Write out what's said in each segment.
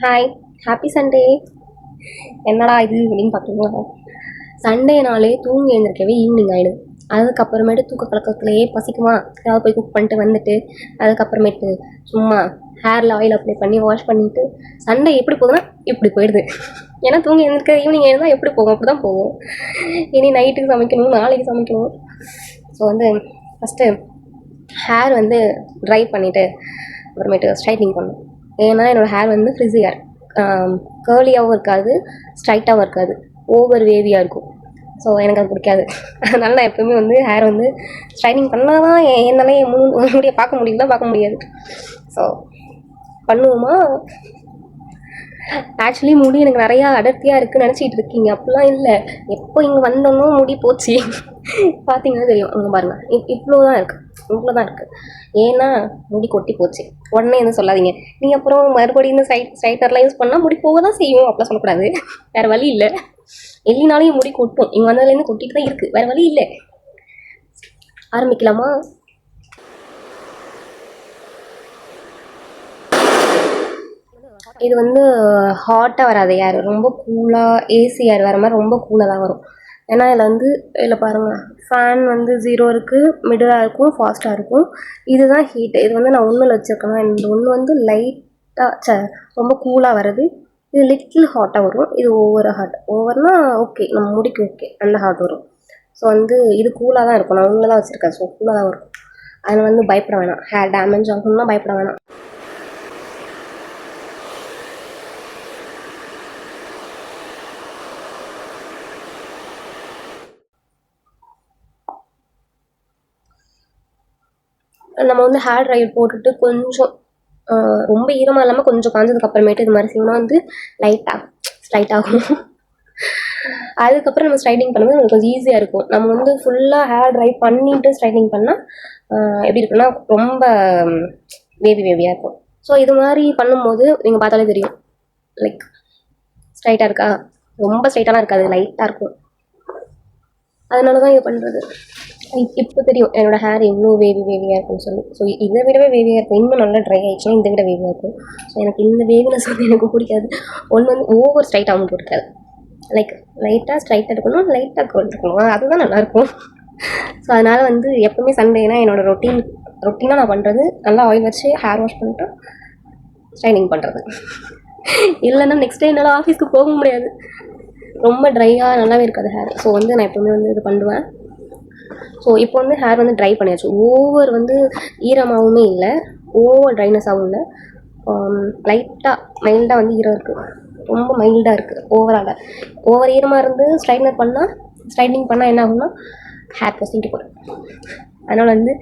Hi, happy Sunday. என்னடா இது அப்படின்னு பார்க்குறீங்களா? சண்டேனாலே தூங்கி எழுந்திருக்கவே ஈவினிங் ஆகிடுது. அதுக்கப்புறமேட்டு தூக்க கலக்கத்துலேயே பசிக்குமா, ஏதாவது போய் குக் பண்ணிட்டு வந்துட்டு அதுக்கப்புறமேட்டு சும்மா ஹேரில் ஆயில் அப்ளை பண்ணி வாஷ் பண்ணிவிட்டு சண்டே எப்படி போகுதுன்னா இப்படி போயிடுது. ஏன்னா தூங்கி எழுந்திருக்க ஈவினிங் எழுந்தால் எப்படி போகும், அப்படி தான் போகும். இனி நைட்டுக்கு சமைக்கணும், நாளைக்கு சமைக்கணும். ஸோ வந்து ஃபஸ்ட்டு ஹேர் வந்து ட்ரை பண்ணிவிட்டு அப்புறமேட்டு ஸ்ட்ரைட்னிங் பண்ணணும். ஏன்னா என்னோடய ஹேர் வந்து ஃப்ரிஸி ஹேர், கேர்லியாகவும் இருக்காது, ஸ்ட்ரைட்டாகவும் இருக்காது, ஓவர் வேவியாக இருக்கும். ஸோ எனக்கு அது பிடிக்காது. அதனால நான் எப்போவுமே வந்து ஹேர் வந்து ஸ்ட்ரைட்னிங் பண்ணால் தான் என்னாலே முடிய பார்க்க முடியுதுன்னா பார்க்க முடியாது. ஸோ பண்ணுவோமா? ஆக்சுவலி முடி எனக்கு நிறையா அடர்த்தியாக இருக்குதுன்னு நினச்சிட்டு இருக்கீங்க. அப்படிலாம் இல்லை. எப்போ இங்கே வந்தோம்னோ முடி போச்சு. பார்த்தீங்கன்னா தெரியும். அங்கே பாருங்கள், இவ்வளோ தான் இருக்குது, இவ்வளோ தான் இருக்குது. ஏன்னா முடி கொட்டி போச்சு. உடனே எதுவும் சொல்லாதீங்க. நீங்கள் அப்புறம் மறுபடியும் இந்த ஸ்ட்ரைட்டர்லாம் யூஸ் பண்ணால் முடி போக தான் செய்யும். அப்படிலாம் சொல்லக்கூடாது. வேறு வழி இல்லை. எல்லினாலையும் முடி கொட்டும். இங்கே வந்ததுலேருந்து கொட்டிட்டு தான் இருக்குது. வேறு வழி இல்லை. ஆரம்பிக்கலாமா? இது வந்து ஹாட்டாக வராது ஏர், ரொம்ப கூலாக ஏசி ஏர் வர மாதிரி ரொம்ப கூலாக தான் வரும். ஏன்னா இதில் வந்து இதில் பாருங்கள், ஃபேன் வந்து 0 இருக்குது, மிடிலாக இருக்கும், ஃபாஸ்ட்டாக இருக்கும். இதுதான் ஹீட்டு. இது வந்து நான் ஒன்றில் வச்சுருக்கேன். இந்த ஒன்று வந்து லைட்டாக ரொம்ப கூலாக வருது. இது லிட்டில் ஹாட்டாக வரும். இது ஓவர்னால் ஓகே, நம்ம முடிக்கு ஓகே, நல்ல ஹாட் வரும். ஸோ வந்து இது கூலாக தான் இருக்கும். நான் ஒன்றில் தான் வச்சுருக்கேன். ஸோ கூலாக தான் வரும். அதில் வந்து பயப்பட வேணாம். ஹேர் டேமேஜ் ஆகணும்னா பயப்பட வேணாம். நம்ம வந்து ஹேர் ட்ரையர் போட்டுட்டு கொஞ்சம் ரொம்ப ஈரமாக இல்லாமல் கொஞ்சம் காஞ்சதுக்கு அப்புறமேட்டு இது மாதிரி செய்யணும் வந்து ஸ்ட்ரைட் ஆகும். அதுக்கப்புறம் நம்ம ஸ்ட்ரைட்டிங் பண்ணும்போது நமக்கு கொஞ்சம் ஈஸியாக இருக்கும். நம்ம வந்து ஃபுல்லாக ஹேர் ட்ரை பண்ணிவிட்டு ஸ்ட்ரைட்டிங் பண்ணால் எப்படி இருக்குன்னா ரொம்ப வேவியாக இருக்கும். ஸோ இது மாதிரி பண்ணும்போது நீங்கள் பார்த்தாலே தெரியும், லைக் ஸ்ட்ரைட்டாக இருக்கா, ரொம்ப ஸ்ட்ரைட்டாலாம் இருக்காது, லைட்டாக இருக்கும். அதனால தான் இது பண்ணுறது. இப்போ தெரியும் என்னோடய ஹேர் எவ்வளோ வேவியாக இருக்கும்னு சொல்லி. ஸோ இதை விடவே வேவியாக இருக்கும். இன்னும் நல்லா ட்ரை ஆகிடுச்சுன்னா இதை விட வேவியாக இருக்கும். ஸோ எனக்கு இந்த வேவினஸ் வந்து எனக்கு பிடிக்காது. ஒன்று வந்து ஓவர் ஸ்ட்ரைட்டாகவும் பிடிக்காது. லைக் லைட்டாக ஸ்ட்ரைட்டாக இருக்கணும், லைட்டாக கர்ல் இருக்கணும், அதுதான் நல்லாயிருக்கும். ஸோ அதனால் வந்து எப்போவுமே சண்டேனா என்னோடய ரொட்டீனாக நான் பண்ணுறது நல்லா ஆயில் வச்சு ஹேர் வாஷ் பண்ணிட்டு ஸ்ட்ரைனிங் பண்ணுறது. இல்லைன்னா நெக்ஸ்ட் டே என்னால் ஆஃபீஸ்க்கு போக முடியாது. ரொம்ப ட்ரையாக நல்லாவே இருக்காது ஹேர். ஸோ வந்து நான் எப்போவுமே வந்து இது பண்ணுவேன். ஸோ இப்போ வந்து ஹேர் வந்து ட்ரை பண்ணியாச்சு. ஓவர் வந்து ஈரமாகவுமே இல்லை, ஓவர் ட்ரைனஸாகவும் இல்லை, லைட்டாக மைல்டாக வந்து ஈரம் இருக்குது, ரொம்ப மைல்டாக இருக்குது. ஓவர் ஈரமாக இருந்து ஸ்ட்ரைட்னிங் பண்ணால் என்ன ஆகும்னா ஹேர் பொசிட்டு போடும். அதனால் வந்து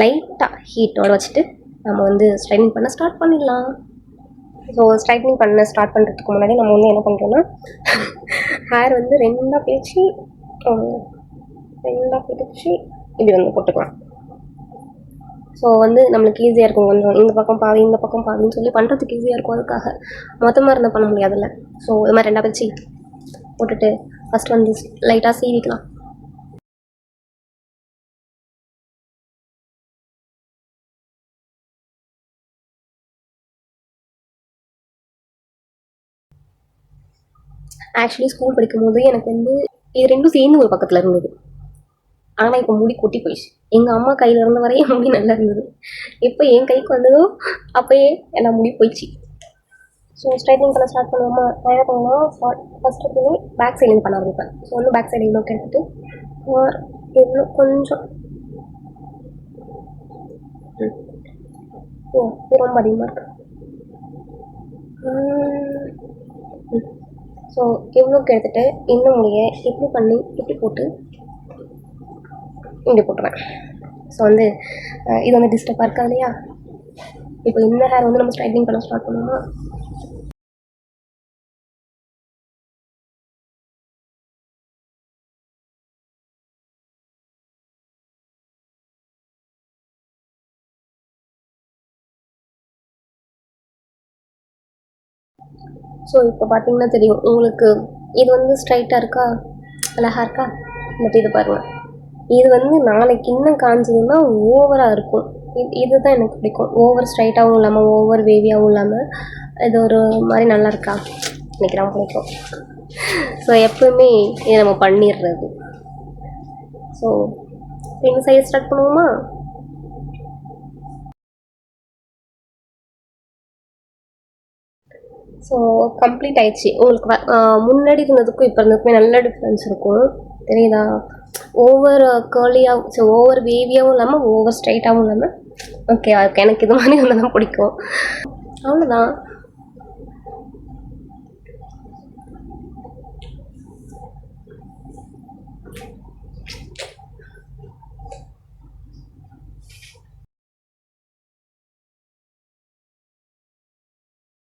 லைட்டாக ஹீட்டோடு வச்சுட்டு நம்ம வந்து ஸ்ட்ரைட்னிங் பண்ண ஸ்டார்ட் பண்ணிடலாம். ஸோ ஸ்ட்ரைட்னிங் பண்ண ஸ்டார்ட் பண்ணுறதுக்கு முன்னாடி நம்ம வந்து என்ன பண்ணுறோன்னா ஹேர் வந்து ரெண்டாக பிரித்து இப்படி வந்து போட்டுக்கலாம். ஸோ வந்து நம்மளுக்கு ஈஸியாக இருக்கும். கொஞ்சம் இந்த பக்கம் பாதி இந்த பக்கம் பாதின்னு சொல்லி பண்ணுறதுக்கு ஈஸியாக இருக்கும். அதுக்காக மொத்தமாக இருந்தால் பண்ண முடியாதுல்ல. ஸோ இது மாதிரி ரெண்டாக பிரித்து போட்டுட்டு ஃபஸ்ட் வந்து லைட்டாக சீவிக்கலாம். ஆக்சுவலி ஸ்கூல் படிக்கும் போது எனக்கு வந்து இது ரெண்டும் சேர்ந்து ஒரு பக்கத்தில் இருந்தது. ஆனால் இப்போ முடி கொட்டி போயிடுச்சு. எங்கள் அம்மா கையில் இருந்த வரையும் முடி நல்லா இருந்தது. எப்போ என் கைக்கு வந்ததோ அப்போயே எல்லாம் முடி போயிடுச்சு. ஸோ ஸ்ட்ரைட்னிங் பண்ண ஸ்டார்ட் பண்ணுவோமா? நான் என்ன பண்ணுவோம், ஃபஸ்ட்டு போய் பேக் சைட்லேருந்து பண்ண ஆரம்பிப்பேன். ஸோ வந்து பேக் சைடு இவ்வளோ எடுத்துகிட்டு எவ்வளோ கொஞ்சம் இது ரொம்ப அதிகமாக இருக்குது. ஸோ இவ்வளோக்கு எடுத்துகிட்டு இன்னும் முடிய இப்படி போட்டு இப்படி போட்டுருவேன். ஸோ வந்து இது வந்து டிஸ்டர்பாக இருக்கா இல்லையா? இப்போ இந்த ஹேர் வந்து நம்ம ஸ்ட்ரைட்னிங் பண்ண ஸ்டார்ட் பண்ணுவோமா? ஸோ இப்போ பார்த்தீங்கன்னா தெரியும் உங்களுக்கு, இது வந்து ஸ்ட்ரைட்டாக இருக்கா, அழகாக இருக்கா? பட் இது பாருங்கள், இது வந்து நாளைக்கு இன்னும் காஞ்சதுன்னா ஓவராக இருக்கும். இதுதான் எனக்கு பிடிக்கும். ஓவர் ஸ்ட்ரைட்டாகவும் இல்லாமல் ஓவர் வேவியாகவும் இல்லாமல் இது ஒரு மாதிரி நல்லா இருக்கா எனக்கு ரொம்ப பிடிக்கும். ஸோ எப்பவுமே இதை நம்ம பண்ணிடுறது. ஸோ இந்த சைடு ஸ்டார்ட் பண்ணுவோமா? ஸோ கம்ப்ளீட் ஆயிடுச்சு. உங்களுக்கு முன்னாடி இருந்ததுக்கும் இப்போ இருந்ததுக்குமே நல்ல டிஃப்ரென்ஸ் இருக்கும், தெரியுதா? ஓவர் கேர்லியாக, ஸோ ஓவர் வேவியாகவும் இல்லாமல் ஓவர் ஸ்ட்ரைட்டாகவும் இல்லாமல். ஓகே, அதுக்கு எனக்கு இது மாதிரி இருந்தால் தான் பிடிக்கும். அவ்வளோதான்.